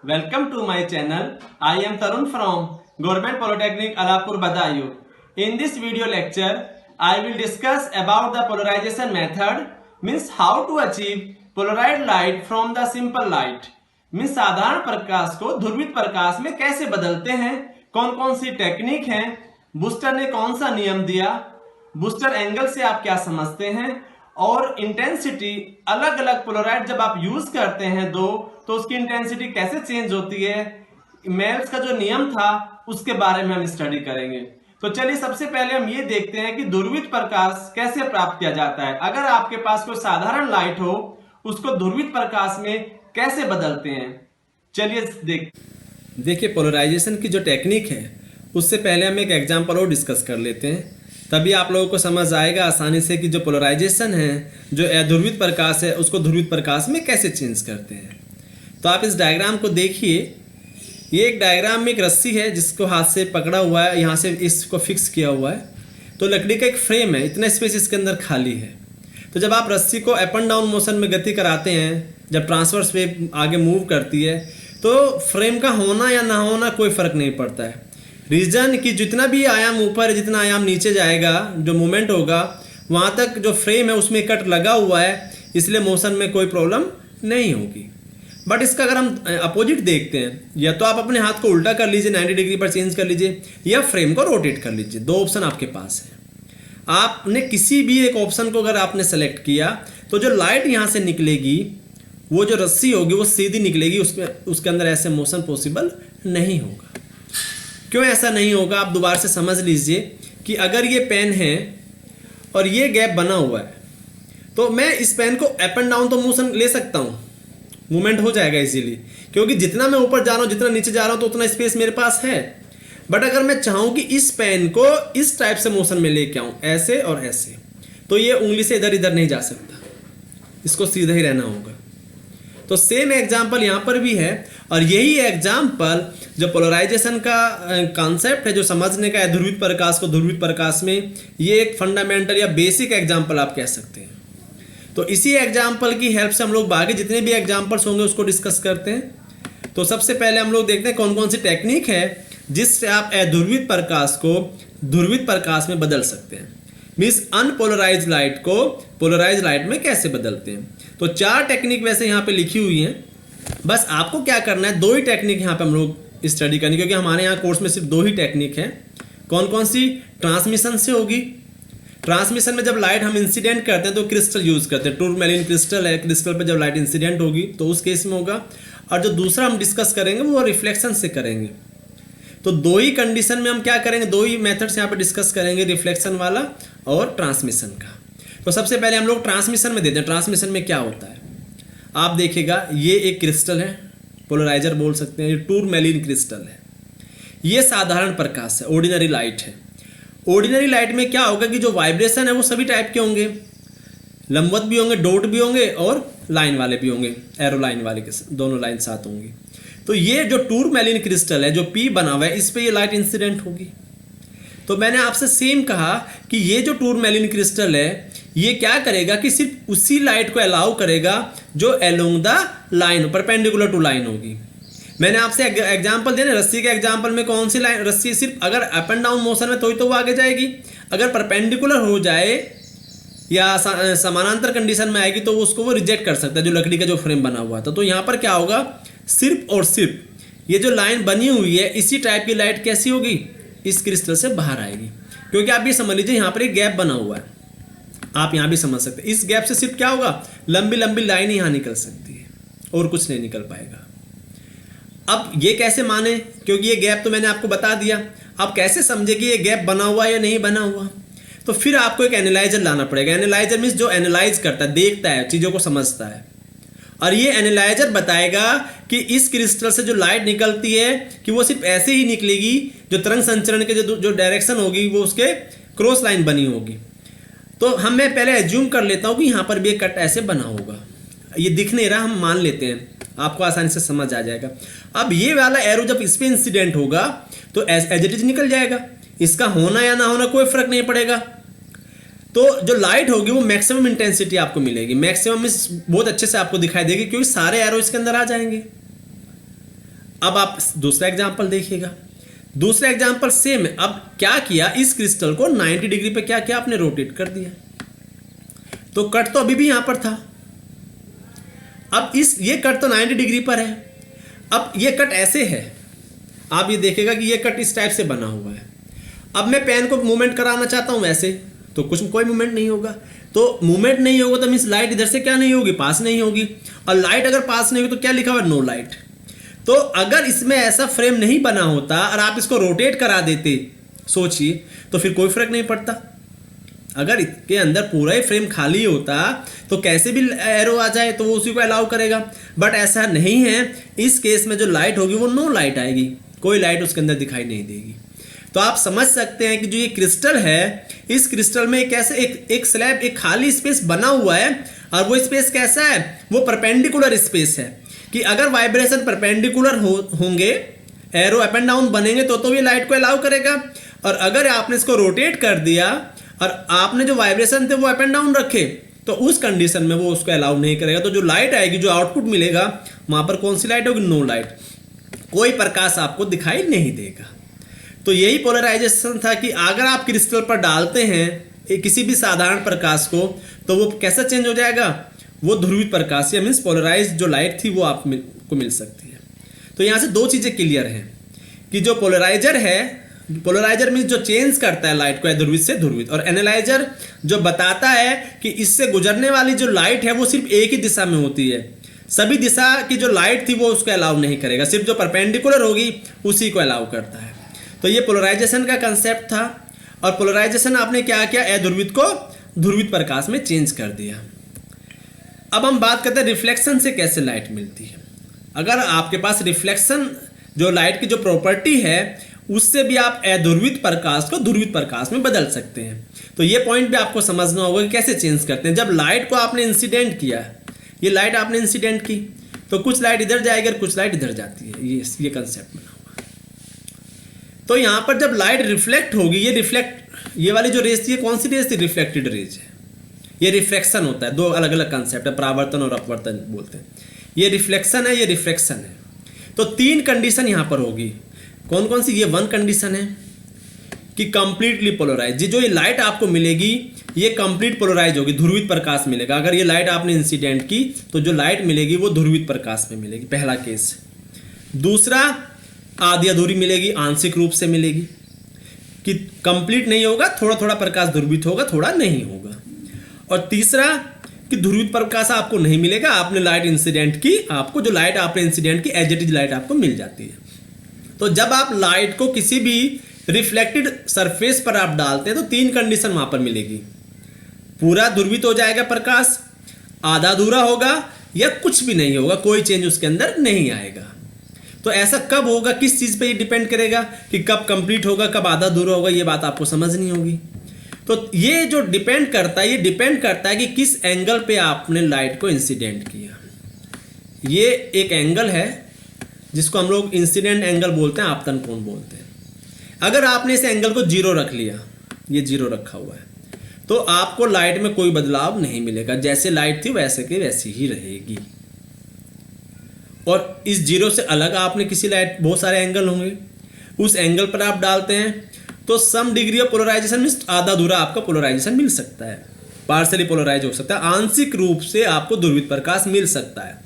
Welcome to my channel. I am Tarun from Government Polytechnic Alapur Badayu. In this video lecture, I will discuss about the polarization method, means how to achieve polarized light from the simple light. means साधारण प्रकाश को ध्रुवित प्रकाश में कैसे बदलते हैं, कौन कौन सी technique है, booster ने कौन सा नियम दिया, बूस्टर एंगल से आप क्या समझते हैं, और इंटेंसिटी अलग अलग पोलराइड जब आप यूज करते हैं दो तो उसकी इंटेंसिटी कैसे चेंज होती है, मेल्स का जो नियम था उसके बारे में हम स्टडी करेंगे। तो चलिए सबसे पहले हम ये देखते हैं कि ध्रुवित प्रकाश कैसे प्राप्त किया जाता है। अगर आपके पास कोई साधारण लाइट हो उसको ध्रुवित प्रकाश में कैसे बदलते हैं, चलिए देखिए पोलराइजेशन की जो टेक्निक है उससे पहले हम एक एग्जांपल और डिस्कस कर लेते हैं, तभी आप लोगों को समझ आएगा आसानी से कि जो पोलराइजेशन है, जो अध्रुवित प्रकाश है, उसको ध्रुवित प्रकाश में कैसे चेंज करते हैं। तो आप इस डायग्राम को देखिए, ये एक डायग्राम में एक रस्सी है जिसको हाथ से पकड़ा हुआ है, यहाँ से इसको फिक्स किया हुआ है। तो लकड़ी का एक फ्रेम है, इतना स्पेस इसके अंदर खाली है। तो जब आप रस्सी को अप एंड डाउन मोशन में गति कराते हैं, जब ट्रांसवर्स वेव आगे मूव करती है, तो फ्रेम का होना या ना होना कोई फर्क नहीं पड़ता है। रीजन कि जितना भी आयाम ऊपर जितना आयाम नीचे जाएगा, जो मूवमेंट होगा वहाँ तक जो फ्रेम है उसमें कट लगा हुआ है, इसलिए मोशन में कोई प्रॉब्लम नहीं होगी। बट इसका अगर हम अपोजिट देखते हैं, या तो आप अपने हाथ को उल्टा कर लीजिए, 90 डिग्री पर चेंज कर लीजिए, या फ्रेम को रोटेट कर लीजिए। दो ऑप्शन आपके पास है। आपने किसी भी एक ऑप्शन को अगर आपने सेलेक्ट किया तो जो लाइट यहाँ से निकलेगी, वो जो रस्सी होगी वो सीधी निकलेगी, उसके अंदर ऐसे मोशन पॉसिबल नहीं होगा। क्यों ऐसा नहीं होगा, आप दोबारा से समझ लीजिए कि अगर ये पेन है और ये गैप बना हुआ है, तो मैं इस पेन को अप एंड डाउन तो मोशन ले सकता हूँ, मूवमेंट हो जाएगा इजीली, क्योंकि जितना मैं ऊपर जा रहा हूँ, जितना नीचे जा रहा हूँ, तो उतना स्पेस मेरे पास है। बट अगर मैं चाहूँ कि इस पेन को इस टाइप से मोशन में लेके आऊँ, ऐसे और ऐसे, तो ये उंगली से इधर इधर नहीं जा सकता, इसको सीधा ही रहना होगा। तो सेम एग्जाम्पल यहाँ पर भी है, और यही एग्जाम्पल जो पोलराइजेशन का कॉन्सेप्ट है, जो समझने का है ध्रुवित प्रकाश को ध्रुवित प्रकाश में, ये एक फंडामेंटल या बेसिक एग्जाम्पल आप कह सकते हैं। तो इसी एग्जाम्पल की हेल्प से हम लोग बाकी जितने भी एग्जाम्पल्स होंगे उसको डिस्कस करते हैं। तो सबसे पहले हम लोग देखते हैं कौन कौन सी टेक्निक है जिससे आप अध्रुवित प्रकाश को ध्रुवित प्रकाश में बदल सकते हैं। मीन्स अनपोलराइज लाइट को पोलराइज लाइट में कैसे बदलते हैं। तो 4 टेक्निक वैसे यहाँ पे लिखी हुई हैं, बस आपको क्या करना है, 2 ही टेक्निक यहाँ पे हम लोग स्टडी करनी, क्योंकि हमारे यहाँ कोर्स में सिर्फ 2 ही टेक्निक है। कौन कौन सी? ट्रांसमिशन से होगी। ट्रांसमिशन में जब लाइट हम इंसिडेंट करते हैं तो क्रिस्टल यूज करते हैं, टूरमैलिन क्रिस्टल है, क्रिस्टल पर जब लाइट इंसिडेंट होगी तो उस केस में होगा। और जो दूसरा हम डिस्कस करेंगे वो रिफ्लेक्शन से करेंगे। तो 2 ही कंडीशन में हम क्या करेंगे, 2 ही मेथड्स यहाँ पे डिस्कस करेंगे, रिफ्लेक्शन वाला और ट्रांसमिशन का। तो सबसे पहले हम लोग ट्रांसमिशन में देते हैं। ट्रांसमिशन में क्या होता है, आप देखिएगा, ये एक क्रिस्टल है, पोलराइजर बोल सकते हैं, ये टूरमैलिन क्रिस्टल है। ये साधारण प्रकाश है, ऑर्डिनरी लाइट है। ऑर्डिनरी लाइट में क्या होगा कि जो वाइब्रेशन है वो सभी टाइप के होंगे, लंबवत भी होंगे, डॉट भी होंगे, और लाइन वाले भी होंगे, एरो लाइन वाले के दोनों लाइन साथ होंगी। तो ये जो टूरमैलिन क्रिस्टल है, जो पी बना हुआ है, इस पे ये लाइट इंसिडेंट होगी। तो मैंने आपसे सेम कहा कि ये जो टूरमैलिन क्रिस्टल है, ये क्या करेगा कि सिर्फ उसी लाइट को अलाउ करेगा जो along the line, perpendicular to line होगी। मैंने आपसे एग्जांपल दिया ना, रस्सी के एग्जांपल में कौन सी लाइन, रस्सी सिर्फ अगर अप एंड डाउन मोशन में तो ही तो वो आगे जाएगी, अगर परपेंडिकुलर हो जाए या समानांतर कंडीशन में आएगी तो उसको वो रिजेक्ट कर सकता है, जो लकड़ी का जो फ्रेम बना हुआ था। तो यहाँ पर क्या होगा, सिर्फ और सिर्फ ये जो लाइन बनी हुई है, इसी टाइप की लाइट कैसी होगी, इस क्रिस्टल से बाहर आएगी। क्योंकि आप ये समझ लीजिए यहाँ पर एक गैप बना हुआ है, आप यहाँ भी समझ सकते हैं, इस गैप से सिर्फ क्या होगा, लंबी लंबी लाइन यहाँ निकल सकती है और कुछ नहीं निकल पाएगा। अब ये कैसे माने, क्योंकि ये गैप तो मैंने आपको बता दिया। आप कैसे समझे कि ये गैप बना हुआ है या नहीं बना हुआ, तो फिर आपको एक एनालाइजर लाना पड़ेगा। एनालाइजर मीन्स जो एनालाइज करता है, देखता है, चीज़ों को समझता है। और ये एनालाइजर बताएगा कि इस क्रिस्टल से जो लाइट निकलती है कि वो सिर्फ ऐसे ही निकलेगी, जो तरंग संचरण के जो डायरेक्शन होगी वो उसके क्रॉस लाइन बनी होगी। तो मैं पहले एज्यूम कर लेता हूँ कि यहाँ पर भी एक कट ऐसे बना होगा, ये दिख नहीं रहा, हम मान लेते हैं, आपको आसानी से समझ आ जाएगा। अब ये वाला एरो जब इस पे इंसिडेंट होगा तो एज इट इज निकल जाएगा, इसका होना या ना होना कोई फर्क नहीं पड़ेगा। तो जो लाइट होगी वो मैक्सिमम इंटेंसिटी आपको मिलेगी, मैक्सिमम बहुत अच्छे से आपको दिखाई देगी, क्योंकि सारे एरो इसके अंदर आ जाएंगे। अब आप दूसरा एग्जांपल देखिएगा, दूसरा एग्जांपल सेम है। अब क्या किया, इस क्रिस्टल को 90 डिग्री पे क्या किया आपने, रोटेट कर दिया। तो कट तो अभी भी यहां पर था। अब ये कट तो 90 डिग्री पर है। अब ये कट ऐसे है, आप ये देखेगा कि ये कट इस टाइप से बना हुआ है। अब मैं पेन को मूवमेंट कराना चाहता हूं वैसे, तो कोई मूवमेंट नहीं होगा। तो मूवमेंट नहीं होगा तो मीन्स लाइट इधर से क्या नहीं होगी, पास नहीं होगी। और लाइट अगर पास नहीं होगी तो क्या लिखा हुआ है, नो लाइट। तो अगर इसमें ऐसा फ्रेम नहीं बना होता और आप इसको रोटेट करा देते, सोचिए, तो फिर कोई फर्क नहीं पड़ता। अगर इसके अंदर पूरा ही फ्रेम खाली होता तो कैसे भी एरो आ जाए तो वो उसी को अलाउ करेगा, बट ऐसा नहीं है। इस केस में जो लाइट होगी वो नो लाइट आएगी, कोई लाइट उसके अंदर दिखाई नहीं देगी। तो आप समझ सकते हैं कि जो ये क्रिस्टल है, इस क्रिस्टल में कैसे एक स्लैब, एक खाली स्पेस बना हुआ है। और वो स्पेस कैसा है, वो परपेंडिकुलर स्पेस है कि अगर वाइब्रेशन परपेंडिकुलर होंगे, एरो अप एंड डाउन बनेंगे तो ये लाइट को अलाउ करेगा। और अगर आपने इसको रोटेट कर दिया और आपने जो वाइब्रेशन थे वो अप एंड डाउन रखे, तो उस कंडीशन में वो उसको अलाउ नहीं करेगा। तो जो लाइट आएगी, जो आउटपुट मिलेगा, वहां पर कौन सी लाइट होगी, नो लाइट, कोई प्रकाश आपको दिखाई नहीं देगा। तो यही पोलराइजेशन था कि अगर आप क्रिस्टल पर डालते हैं किसी भी साधारण प्रकाश को, तो वो कैसा चेंज हो जाएगा, वो ध्रुवित प्रकाश या मीन्स पोलराइज जो लाइट थी वो आपको मिल सकती है। तो यहाँ से दो चीजें क्लियर हैं कि जो पोलराइजर है, पोलराइजर मीन्स जो चेंज करता है लाइट को अध्रुवित से ध्रुवित, और एनालाइजर जो बताता है कि इससे गुजरने वाली जो लाइट है वो सिर्फ एक ही दिशा में होती है, सभी दिशा की जो लाइट थी वो उसको अलाउ नहीं करेगा, सिर्फ जो परपेंडिकुलर होगी उसी को अलाउ करता है। तो ये पोलराइजेशन का कंसेप्ट था। और पोलराइजेशन आपने क्या किया, अध्रुवित को ध्रुवित प्रकाश में चेंज कर दिया। अब हम बात करते हैं रिफ्लेक्शन से कैसे लाइट मिलती है। अगर आपके पास रिफ्लेक्शन जो लाइट की जो प्रॉपर्टी है, उससे भी आप अध्रुवित प्रकाश को ध्रुवित प्रकाश में बदल सकते हैं। तो ये पॉइंट भी आपको समझना होगा कि कैसे चेंज करते हैं। जब लाइट को आपने इंसिडेंट किया, ये लाइट आपने इंसिडेंट की, तो कुछ लाइट इधर जाएगी और कुछ लाइट इधर जाती है, ये कंसेप्ट बना हुआ। तो यहां पर जब लाइट रिफ्लेक्ट होगी, ये वाली जो रेस थी, ये कौन सी रेस थी, रिफ्लेक्टेड रेज है। ये रिफ्लेक्शन होता है, दो अलग अलग कंसेप्ट है, परावर्तन और अपवर्तन बोलते हैं। ये रिफ्लेक्शन है, ये रिफ्रैक्शन है। तो तीन कंडीशन यहां पर होगी। कौन कौन सी, ये वन कंडीशन है कि कंप्लीटली पोलराइज, जो ये लाइट आपको मिलेगी ये कंप्लीट पोलराइज होगी, ध्रुवित प्रकाश मिलेगा। अगर ये लाइट आपने इंसिडेंट की तो जो लाइट मिलेगी वो ध्रुवित प्रकाश में मिलेगी, पहला केस। दूसरा, आधी अधूरी मिलेगी, आंशिक रूप से मिलेगी, कि कंप्लीट नहीं होगा, थोड़ा थोड़ा प्रकाश ध्रुवित होगा, थोड़ा नहीं होगा। और तीसरा कि ध्रुवित प्रकाश आपको नहीं मिलेगा, आपने लाइट इंसिडेंट की, आपको जो लाइट आपने इंसिडेंट की एज इट इज लाइट आपको मिल जाती है। तो जब आप लाइट को किसी भी रिफ्लेक्टेड सरफेस पर आप डालते हैं तो तीन कंडीशन वहां पर मिलेगी, पूरा ध्रुवित हो जाएगा प्रकाश, आधा अधूरा होगा, या कुछ भी नहीं होगा, कोई चेंज उसके अंदर नहीं आएगा। तो ऐसा कब होगा, किस चीज पे ये डिपेंड करेगा कि कब कंप्लीट होगा, कब आधा अधूरा होगा, ये बात आपको समझनी होगी। तो ये जो डिपेंड करता है, ये डिपेंड करता है कि किस एंगल पे आपने लाइट को इंसिडेंट किया। ये एक एंगल है जिसको हम लोग इंसिडेंट एंगल बोलते हैं, आपतन कोण बोलते हैं। अगर आपने इस एंगल को जीरो रख लिया, ये जीरो रखा हुआ है, तो आपको लाइट में कोई बदलाव नहीं मिलेगा, जैसे लाइट थी वैसे की वैसी ही रहेगी। और इस जीरो से अलग आपने किसी लाइट, बहुत सारे एंगल होंगे, उस एंगल पर आप डालते हैं तो some degree of polarization means आधा अधूरा आपका पोलराइजेशन मिल सकता है, पार्शियली पोलराइज हो सकता है, आंशिक रूप से आपको ध्रुवित प्रकाश मिल सकता है।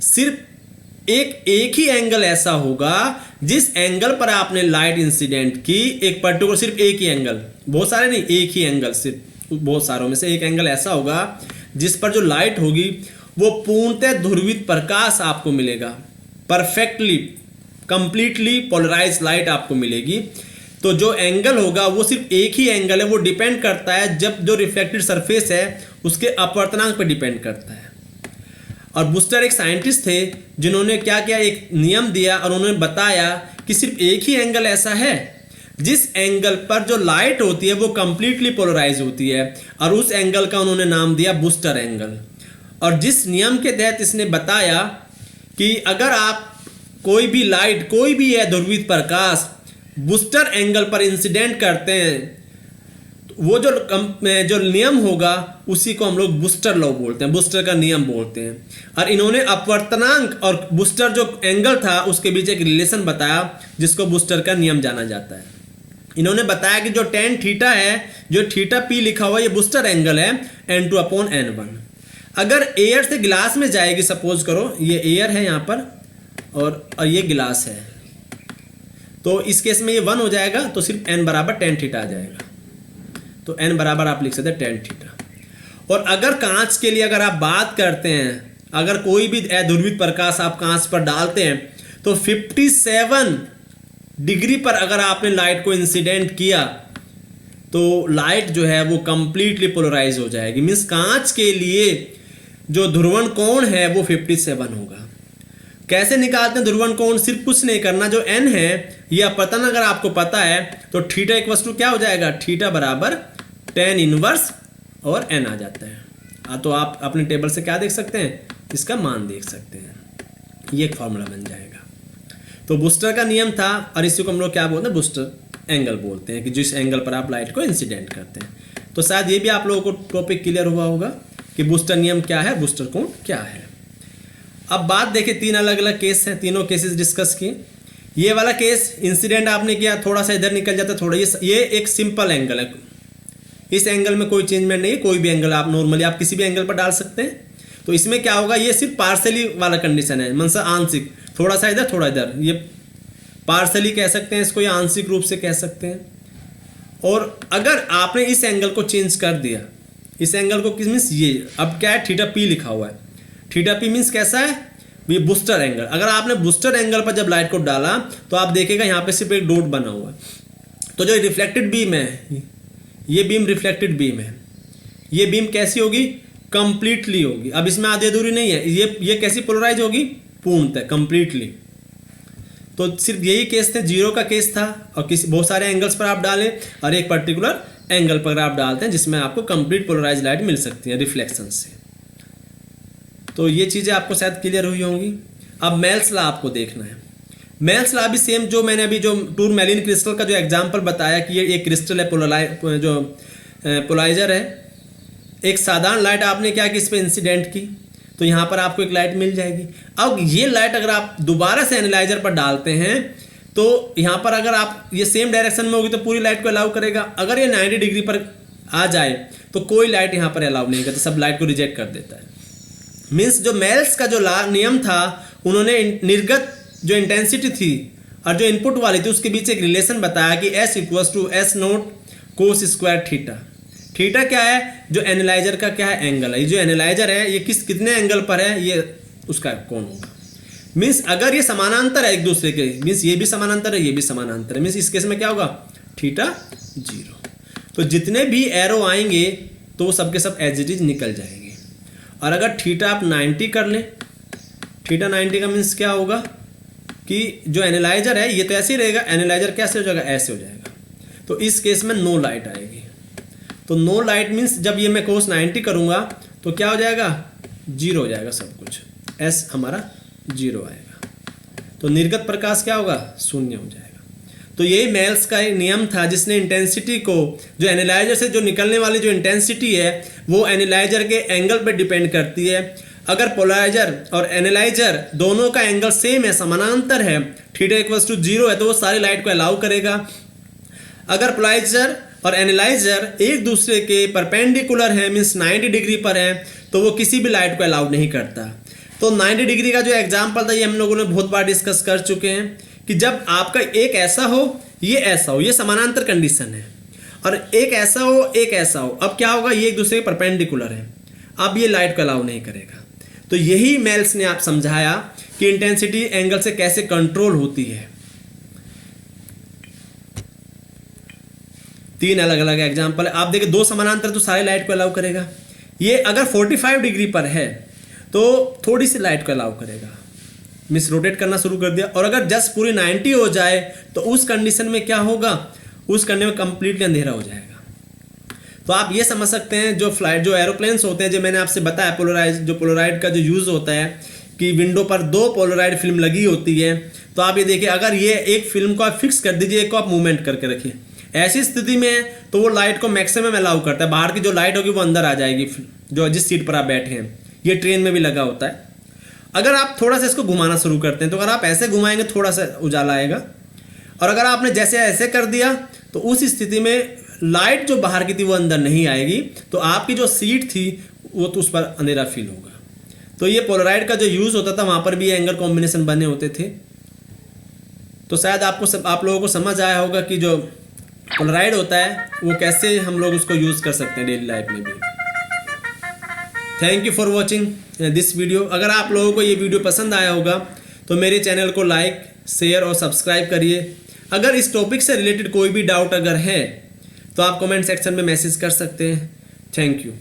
सिर्फ एक ही एंगल ऐसा होगा जिस एंगल पर आपने लाइट इंसिडेंट की, एक पर्टिकुलर सिर्फ एक ही एंगल, बहुत सारे नहीं, एक ही एंगल, सिर्फ बहुत सारों में से एक एंगल ऐसा होगा जिस पर जो लाइट होगी वो पूर्णतः ध्रुवित प्रकाश आपको मिलेगा, परफेक्टली कंप्लीटली पोलराइज लाइट आपको मिलेगी। तो जो एंगल होगा वो सिर्फ एक ही एंगल है, वो डिपेंड करता है जब जो रिफ्लेक्टेड सरफेस है उसके अपवर्तनांक पर डिपेंड करता है। और बूस्टर एक साइंटिस्ट थे जिन्होंने क्या किया, एक नियम दिया और उन्होंने बताया कि सिर्फ एक ही एंगल ऐसा है जिस एंगल पर जो लाइट होती है वो कंप्लीटली पोलराइज होती है, और उस एंगल का उन्होंने नाम दिया बूस्टर एंगल। और जिस नियम के तहत इसने बताया कि अगर आप कोई भी लाइट, कोई भी है ध्रुवित प्रकाश बूस्टर एंगल पर इंसिडेंट करते हैं, तो वो जो नियम होगा उसी को हम लोग बूस्टर लॉ बोलते हैं, बूस्टर का नियम बोलते हैं। और इन्होंने अपवर्तनांक और बूस्टर जो एंगल था उसके बीच एक रिलेशन बताया जिसको बूस्टर का नियम जाना जाता है। इन्होंने बताया कि जो tan थीटा है, जो थीटा p लिखा हुआ ये बूस्टर एंगल है n2/n1। अगर एयर से गिलास में जाएगी, सपोज करो ये एयर है यहाँ पर और ये गिलास है, तो इस केस में ये 1 हो जाएगा, तो सिर्फ n बराबर tan थीटा आ जाएगा। तो n बराबर आप लिख सकते हैं tan थीटा। और अगर कांच के लिए अगर आप बात करते हैं, अगर कोई भी अध्रुवित प्रकाश आप कांच पर डालते हैं तो 57 डिग्री पर अगर आपने लाइट को इंसिडेंट किया तो लाइट जो है वो कंप्लीटली पोलराइज हो जाएगी। मीन्स कांच के लिए जो ध्रुवण कोण है वो 57 होगा। कैसे निकालते हैं ध्रुवण कोण? सिर्फ कुछ नहीं करना, जो n है ये अपवर्तन अगर आपको पता है तो थीटा इक्वल टू क्या हो जाएगा, थीटा बराबर tan इनवर्स और n आ जाता है। तो आप अपने टेबल से क्या देख सकते हैं, इसका मान देख सकते हैं, ये एक फॉर्मूला बन जाएगा। तो बूस्टर का नियम था और इसी को हम लोग क्या बोलते हैं, बूस्टर एंगल बोलते हैं, कि जिस एंगल पर आप लाइट को इंसिडेंट करते हैं। तो शायद ये भी आप लोगों को टॉपिक क्लियर हुआ होगा कि बूस्टर नियम क्या है, बूस्टर कोण क्या है। अब बात देखिए, 3 अलग अलग केस हैं, तीनों केसेस डिस्कस किए। ये वाला केस इंसिडेंट आपने किया, थोड़ा सा इधर निकल जाता, थोड़ा ये एक सिंपल एंगल है, इस एंगल में कोई चेंजमेंट नहीं है, कोई भी एंगल आप नॉर्मली आप किसी भी एंगल पर डाल सकते हैं। तो इसमें क्या होगा, ये सिर्फ पार्सली वाला कंडीशन है, मतलब आंशिक, थोड़ा सा इधर थोड़ा इधर, ये पार्सली कह सकते हैं इसको या आंशिक रूप से कह सकते हैं। और अगर आपने इस एंगल को चेंज कर दिया, इस एंगल को किस मीन्स ये अब क्या है, थीटा पी लिखा हुआ है, थीटा पी मीन्स कैसा है, ये बूस्टर एंगल। अगर आपने बूस्टर एंगल पर जब लाइट को डाला तो आप देखेगा यहाँ पे सिर्फ एक डॉट बना हुआ है। तो जो रिफ्लेक्टेड बीम है, ये बीम रिफ्लेक्टेड बीम है, ये बीम कैसी होगी, कंप्लीटली होगी। अब इसमें आधी अधूरी नहीं है, ये कैसी पोलराइज होगी, पूर्णतः कंप्लीटली। तो सिर्फ यही केस थे, जीरो का केस था, और किसी बहुत सारे एंगल्स पर आप डालें और एक पर्टिकुलर एंगल पर आप डालते हैं जिसमें आपको कंप्लीट पोलराइज लाइट मिल सकती है रिफ्लेक्शन से। तो ये चीज़ें आपको शायद क्लियर हुई होंगी। अब मेल्स लॉ आपको देखना है। मेल्स लॉ भी सेम, जो मैंने अभी जो टूरमैलिन क्रिस्टल का जो एग्जांपल बताया कि ये एक क्रिस्टल है, पोलराइजर है। एक साधारण लाइट आपने क्या कि इस पर इंसिडेंट की तो यहाँ पर आपको एक लाइट मिल जाएगी। अब ये लाइट अगर आप दोबारा से एनालाइजर पर डालते हैं तो यहाँ पर अगर आप ये सेम डायरेक्शन में होगी तो पूरी लाइट को अलाउ करेगा। अगर ये 90 डिग्री पर आ जाए तो कोई लाइट यहाँ पर अलाउ नहीं करता, सब लाइट को रिजेक्ट कर देता है। मीन्स जो मेल्स का जो नियम था, उन्होंने निर्गत जो इंटेंसिटी थी और जो इनपुट वाली थी उसके बीच एक रिलेशन बताया कि S = S0 cos square theta. Theta क्या है, जो एनालाइजर का क्या है, एंगल है। ये जो एनालाइजर है ये कितने एंगल पर है, ये उसका कौन होगा। मीन्स अगर ये समानांतर है एक दूसरे के, मीन्स ये भी समानांतर है, ये भी समानांतर है, मीन्स इस केस में क्या होगा, थीटा 0। तो जितने भी एरो आएंगे तो वो सबके सब एज इट इज निकल जाएंगे। और अगर थीटा आप 90 कर लें, थीटा 90 का मीन्स क्या होगा कि जो एनालाइजर है ये तो ऐसे ही रहेगा, एनालाइजर कैसे हो जाएगा, ऐसे हो जाएगा। तो इस केस में नो लाइट आएगी। तो नो लाइट मीन्स जब ये मैं कोस 90 करूँगा तो क्या हो जाएगा, 0 हो जाएगा सब कुछ, एस हमारा 0 आएगा। तो निर्गत प्रकाश क्या होगा, 0 हो जाएगा। तो यही मेल्स का एक नियम था जिसने इंटेंसिटी को, जो एनालाइजर से जो निकलने वाली जो इंटेंसिटी है वो एनालाइजर के एंगल पर डिपेंड करती है। अगर पोलराइजर और एनालाइजर दोनों का एंगल सेम है, समानांतर है, थीटा = 0 है, तो वो सारी लाइट को अलाउ करेगा। अगर पोलराइजर और एनालाइजर एक दूसरे के परपेंडिकुलर है, मीन्स 90 डिग्री पर है, तो वो किसी भी लाइट को अलाउ नहीं करता। तो 90 डिग्री का जो एग्जाम्पल था ये हम लोगों ने बहुत बार डिस्कस कर चुके हैं कि जब आपका एक ऐसा हो, ये ऐसा हो, ये समानांतर कंडीशन है, और एक ऐसा हो, एक ऐसा हो, अब क्या होगा, ये एक दूसरे के परपेंडिकुलर है, अब ये लाइट को अलाउ नहीं करेगा। तो यही मेल्स ने आप समझाया कि इंटेंसिटी एंगल से कैसे कंट्रोल होती है। 3 अलग अलग एग्जाम्पल आप देखिए, 2 समानांतर तो सारी लाइट को अलाउ करेगा। ये अगर 45 डिग्री पर है तो थोड़ी सी लाइट को अलाउ करेगा, मिस रोटेट करना शुरू कर दिया। और अगर जस्ट पूरी 90 हो जाए तो उस कंडीशन में क्या होगा, उस कंडीशन में कंप्लीटली अंधेरा हो जाएगा। तो आप ये समझ सकते हैं जो एरोप्लेन्स होते हैं, जो मैंने आपसे बताया पोलराइड का जो यूज़ होता है कि विंडो पर 2 पोलराइड फिल्म लगी होती है। तो आप ये देखिए, अगर ये एक फिल्म को आप फिक्स कर दीजिए, एक को आप मूवमेंट करके रखिए, ऐसी स्थिति में तो वो लाइट को मैक्सिमम अलाउ करता है, बाहर की जो लाइट होगी वो अंदर आ जाएगी, जो जिस सीट पर आप बैठे हैं। ये ट्रेन में भी लगा होता है। अगर आप थोड़ा सा इसको घुमाना शुरू करते हैं तो अगर आप ऐसे घुमाएंगे थोड़ा सा उजाला आएगा, और अगर आपने जैसे ऐसे कर दिया तो उस स्थिति में लाइट जो बाहर की थी वो अंदर नहीं आएगी, तो आपकी जो सीट थी वो तो उस पर अंधेरा फील होगा। तो ये पोलराइड का जो यूज़ होता था वहाँ पर भी ये एंगल कॉम्बिनेशन बने होते थे। तो शायद आप लोगों को समझ आया होगा कि जो पोलराइड होता है वो कैसे हम लोग उसको यूज़ कर सकते हैं डेली लाइफ में भी। Thank you for watching this video. अगर आप लोगों को ये वीडियो पसंद आया होगा तो मेरे चैनल को लाइक, शेयर और सब्सक्राइब करिए। अगर इस टॉपिक से रिलेटेड कोई भी डाउट अगर है तो आप कमेंट सेक्शन में मैसेज कर सकते हैं। Thank you.